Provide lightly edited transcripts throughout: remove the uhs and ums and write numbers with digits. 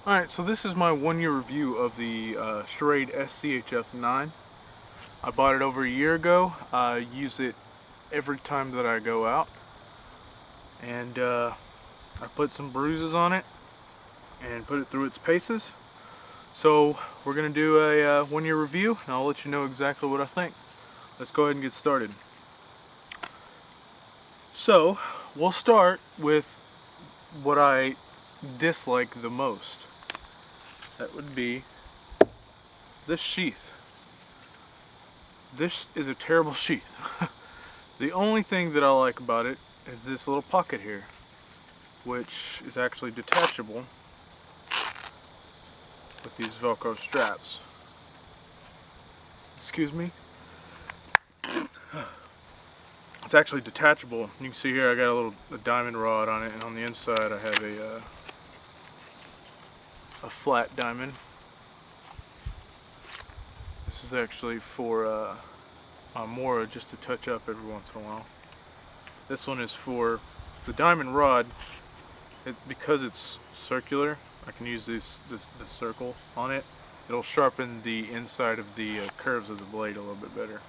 Alright, so this is my 1-year review of the Schrade SCHF9. I bought it over a year ago. I use it every time that I go out. And I put some bruises on it and put it through its paces. So we're going to do a 1-year review and I'll let you know exactly what I think. Let's go ahead and get started. So we'll start with what I dislike the most. That would be this sheath. This is a terrible sheath. The only thing that I like about it is this little pocket here, which is actually detachable with these Velcro straps. Excuse me. It's actually detachable. You can see here I got a diamond rod on it, and on the inside I have a flat diamond. This is actually for Mora, just to touch up every once in a while. This one is for the diamond rod. Because it's circular, I can use this circle on it. It'll sharpen the inside of the curves of the blade a little bit better.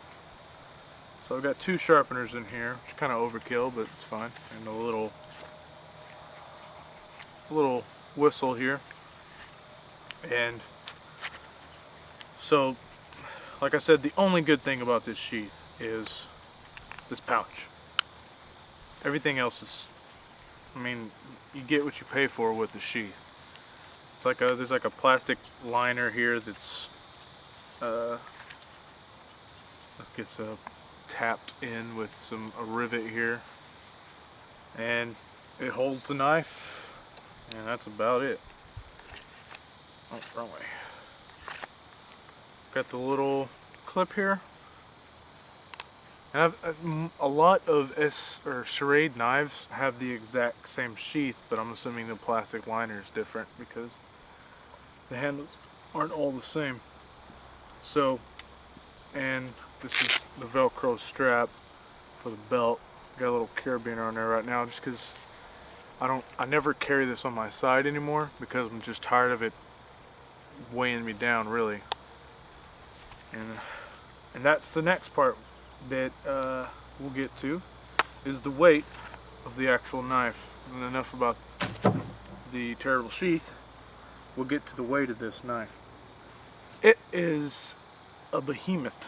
So I've got 2 sharpeners in here, which is kind of overkill, but it's fine. And a little whistle here. And so, like I said, the only good thing about this sheath is this pouch. Everything else is, I mean, you get what you pay for with the sheath. It's like there's like a plastic liner here that's gets tapped in with a rivet here, and it holds the knife, and that's about it. Oh, wrong way. Got the little clip here. And a lot of Schrade knives have the exact same sheath, but I'm assuming the plastic liner is different because the handles aren't all the same. So, and this is the Velcro strap for the belt. Got a little carabiner on there right now just because I never carry this on my side anymore because I'm just tired of it weighing me down, really. And that's the next part that we'll get to, is the weight of the actual knife. And enough about the terrible sheath. We'll get to the weight of this knife. It is a behemoth.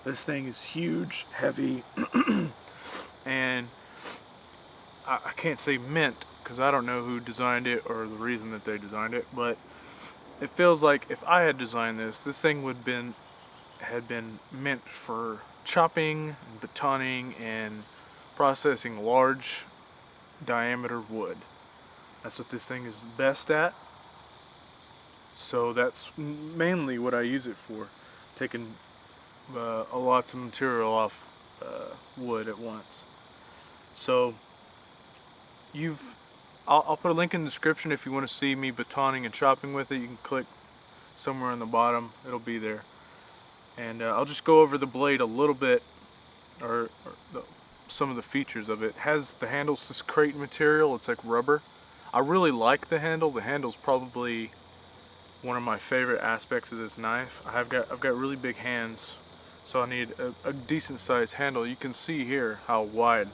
This thing is huge, heavy, and I can't say mint because I don't know who designed it or the reason that they designed it, but it feels like if I had designed this thing had been meant for chopping and batoning and processing large diameter wood. That's what this thing is best at. So that's mainly what I use it for, taking lots of material off wood at once. So I'll put a link in the description if you want to see me batoning and chopping with it. You can click somewhere on the bottom, it'll be there. And I'll just go over the blade a little bit, or some of the features of it. It has the handle's this crate material, it's like rubber. I really like the handle. The handle's probably one of my favorite aspects of this knife. I've got really big hands, so I need a decent sized handle. You can see here how wide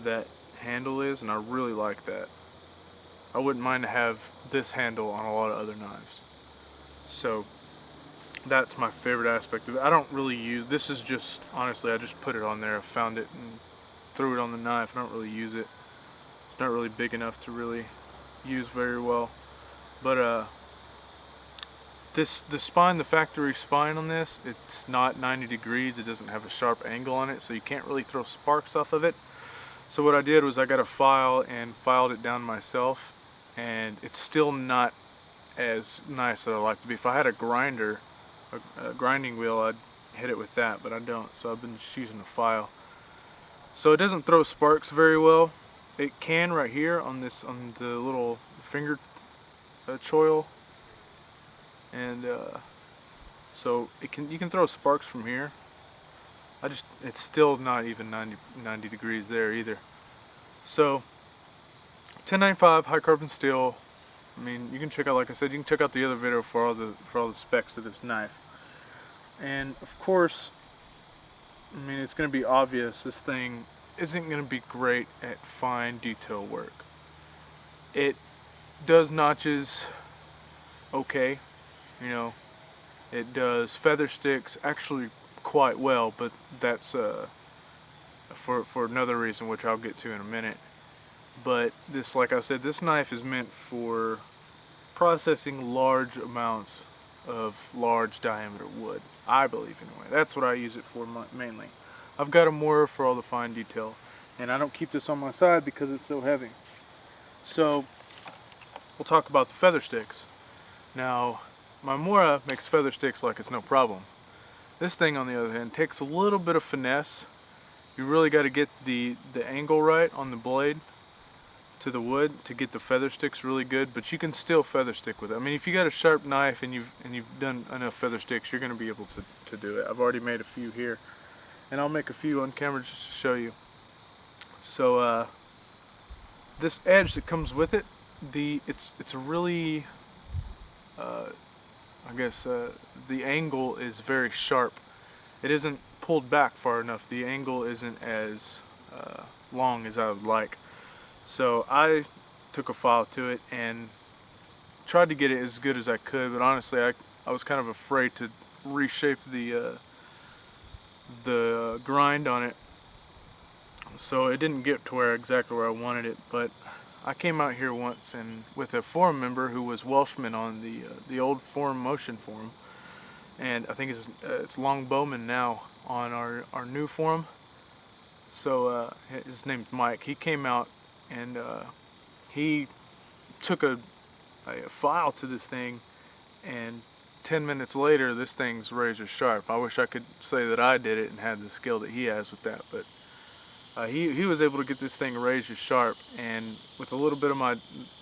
that handle is, and I really like that. I wouldn't mind to have this handle on a lot of other knives. So that's my favorite aspect of it. I don't really use, this is just, honestly, I just put it on there. I found it and threw it on the knife. I don't really use it. It's not really big enough to really use very well. But the spine, the factory spine on this, it's not 90 degrees. It doesn't have a sharp angle on it, so you can't really throw sparks off of it. So what I did was I got a file and filed it down myself, and it's still not as nice as I like to be. If I had a grinder, a grinding wheel, I'd hit it with that, but I don't, so I've been just using a file. So it doesn't throw sparks very well. It can right here on the little finger choil, and so you can throw sparks from here. It's still not even 90 degrees there either. So 1095 high carbon steel, I mean, you can check out, like I said, you can check out the other video for all the specs of this knife. And of course, I mean, it's going to be obvious this thing isn't going to be great at fine detail work. It does notches okay, you know. It does feather sticks actually quite well, but that's for another reason, which I'll get to in a minute. But this, like I said, this knife is meant for processing large amounts of large diameter wood, I believe anyway. That's what I use it for mainly. I've got a Mora for all the fine detail, and I don't keep this on my side because it's so heavy. So we'll talk about the feather sticks. Now, my Mora makes feather sticks like it's no problem. This thing, on the other hand, takes a little bit of finesse. You really got to get the angle right on the blade to the wood to get the feather sticks really good, but you can still feather stick with it. I mean, if you got a sharp knife and you've done enough feather sticks, you're going to be able to do it. I've already made a few here, and I'll make a few on camera just to show you. So this edge that comes with it, it's a really I guess the angle is very sharp. It isn't pulled back far enough. The angle isn't as long as I would like. So I took a file to it and tried to get it as good as I could, but honestly I was kind of afraid to reshape the grind on it, so it didn't get to exactly where I wanted it. But I came out here once and with a forum member who was Welshman on the old forum motion forum, and I think it's Longbowman now on our new forum. So his name's Mike. He came out and he took a file to this thing, and 10 minutes later this thing's razor sharp. I wish I could say that I did it and had the skill that he has with that, but he was able to get this thing razor sharp, and with a little bit of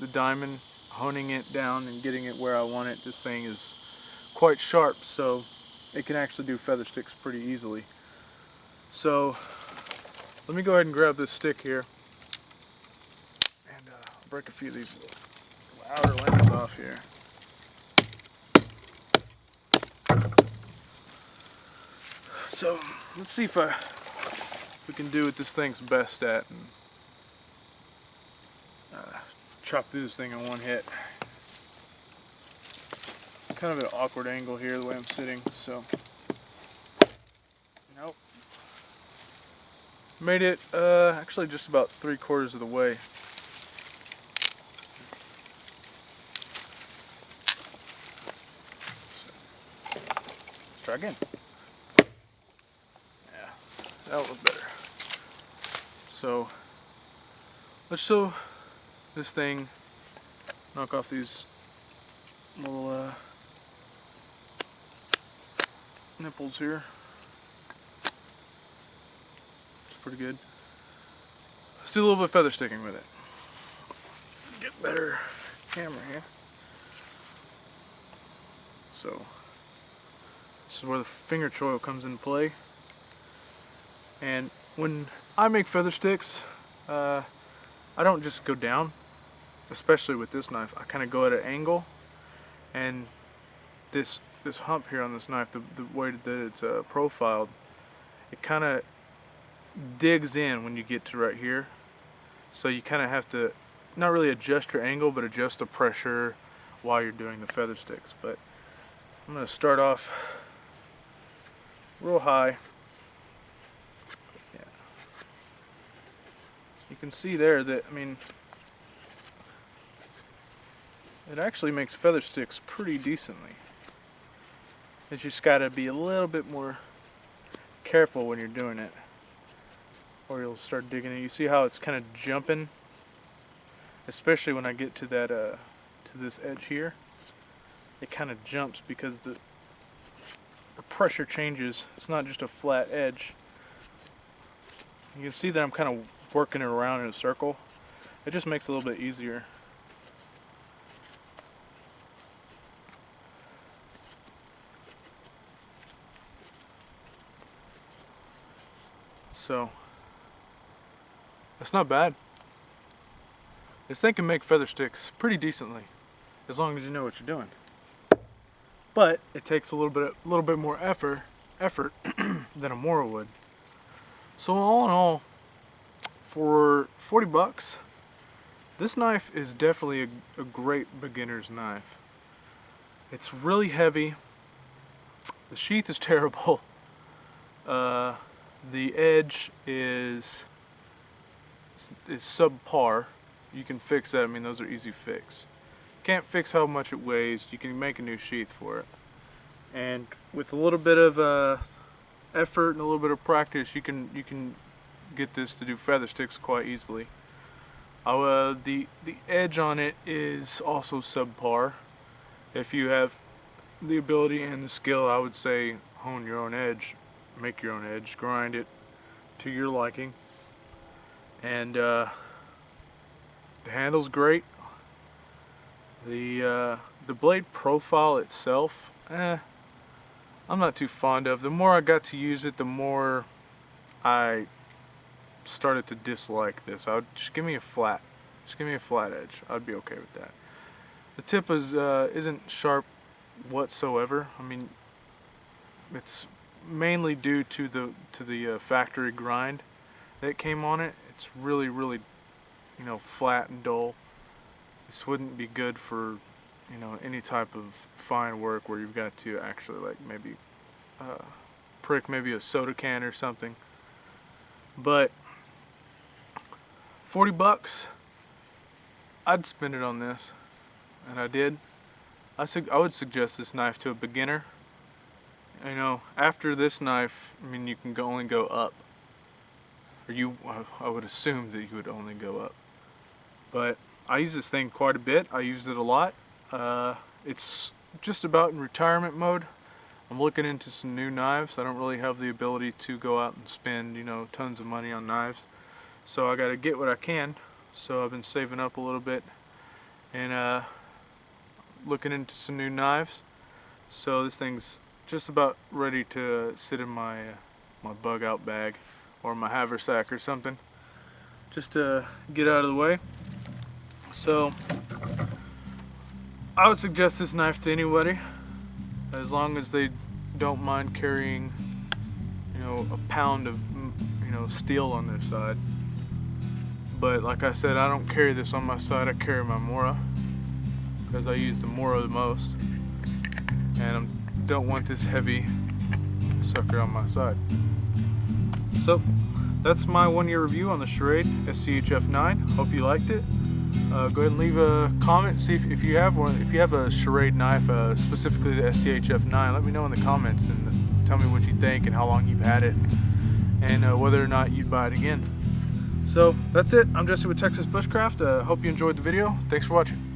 the diamond, honing it down and getting it where I want it, this thing is quite sharp, so it can actually do feather sticks pretty easily. So let me go ahead and grab this stick here and break a few of these outer layers off here. So let's see if we can do what this thing's best at and chop through this thing in one hit. Kind of at an awkward angle here the way I'm sitting, so nope. Made it actually just about 3/4 of the way. So, let's try again. Yeah, that'll look better. So let's show this thing, knock off these little nipples here. It's pretty good. Let's do a little bit of feather sticking with it. Get better camera here. So this is where the finger choil comes into play. And when I make feather sticks, I don't just go down, especially with this knife. I kind of go at an angle, and this hump here on this knife, the way that it's profiled, it kind of digs in when you get to right here. So you kind of have to not really adjust your angle, but adjust the pressure while you're doing the feather sticks. But I'm going to start off real high. Yeah. You can see there that, I mean, it actually makes feather sticks pretty decently. You just got to be a little bit more careful when you're doing it, or you'll start digging it. You see how it's kind of jumping, especially when I get to that to this edge here. It kind of jumps because the pressure changes. It's not just a flat edge. You can see that I'm kind of working it around in a circle. It just makes it a little bit easier. So that's not bad. This thing can make feather sticks pretty decently. as long as you know what you're doing. But it takes a little bit more effort than a Mora would. So all in all, for 40 bucks, this knife is definitely a great beginner's knife. It's really heavy. The sheath is terrible. The edge is subpar. You can fix that. I mean, those are easy fix. Can't fix how much it weighs. You can make a new sheath for it. And with a little bit of effort and a little bit of practice, you can get this to do feather sticks quite easily. The edge on it is also subpar. If you have the ability and the skill, I would say hone your own edge, make your own edge, grind it to your liking. And the handle's great. The blade profile itself, I'm not too fond of. The more I got to use it, the more I started to dislike this. I would just give me a flat edge. I'd be okay with that. The tip isn't sharp whatsoever. I mean, it's mainly due to the factory grind that came on it. It's really, you know, flat and dull. This wouldn't be good for, you know, any type of fine work where you've got to actually, like, maybe prick maybe a soda can or something. But 40 bucks, I'd spend it on this, and I did. I would suggest this knife to a beginner. You know, after this knife, I mean, you can only go up. Or I would assume that you would only go up. But I use this thing quite a bit. I used it a lot. It's just about in retirement mode. I'm looking into some new knives. I don't really have the ability to go out and spend, you know, tons of money on knives. So I got to get what I can. So I've been saving up a little bit and looking into some new knives. So this thing's just about ready to sit in my bug out bag or my haversack or something, just to get out of the way. So I would suggest this knife to anybody, as long as they don't mind carrying, you know, a pound of, you know, steel on their side. But like I said, I don't carry this on my side. I carry my Mora because I use the Mora the most, and I don't want this heavy sucker on my side. So that's my 1-year review on the Schrade SCHF9. Hope you liked it. Go ahead and leave a comment. See if you have one. If you have a Schrade knife, specifically the SCHF9, let me know in the comments and tell me what you think and how long you've had it, and whether or not you'd buy it again. So that's it. I'm Jesse with Texas Bushcraft. Hope you enjoyed the video. Thanks for watching.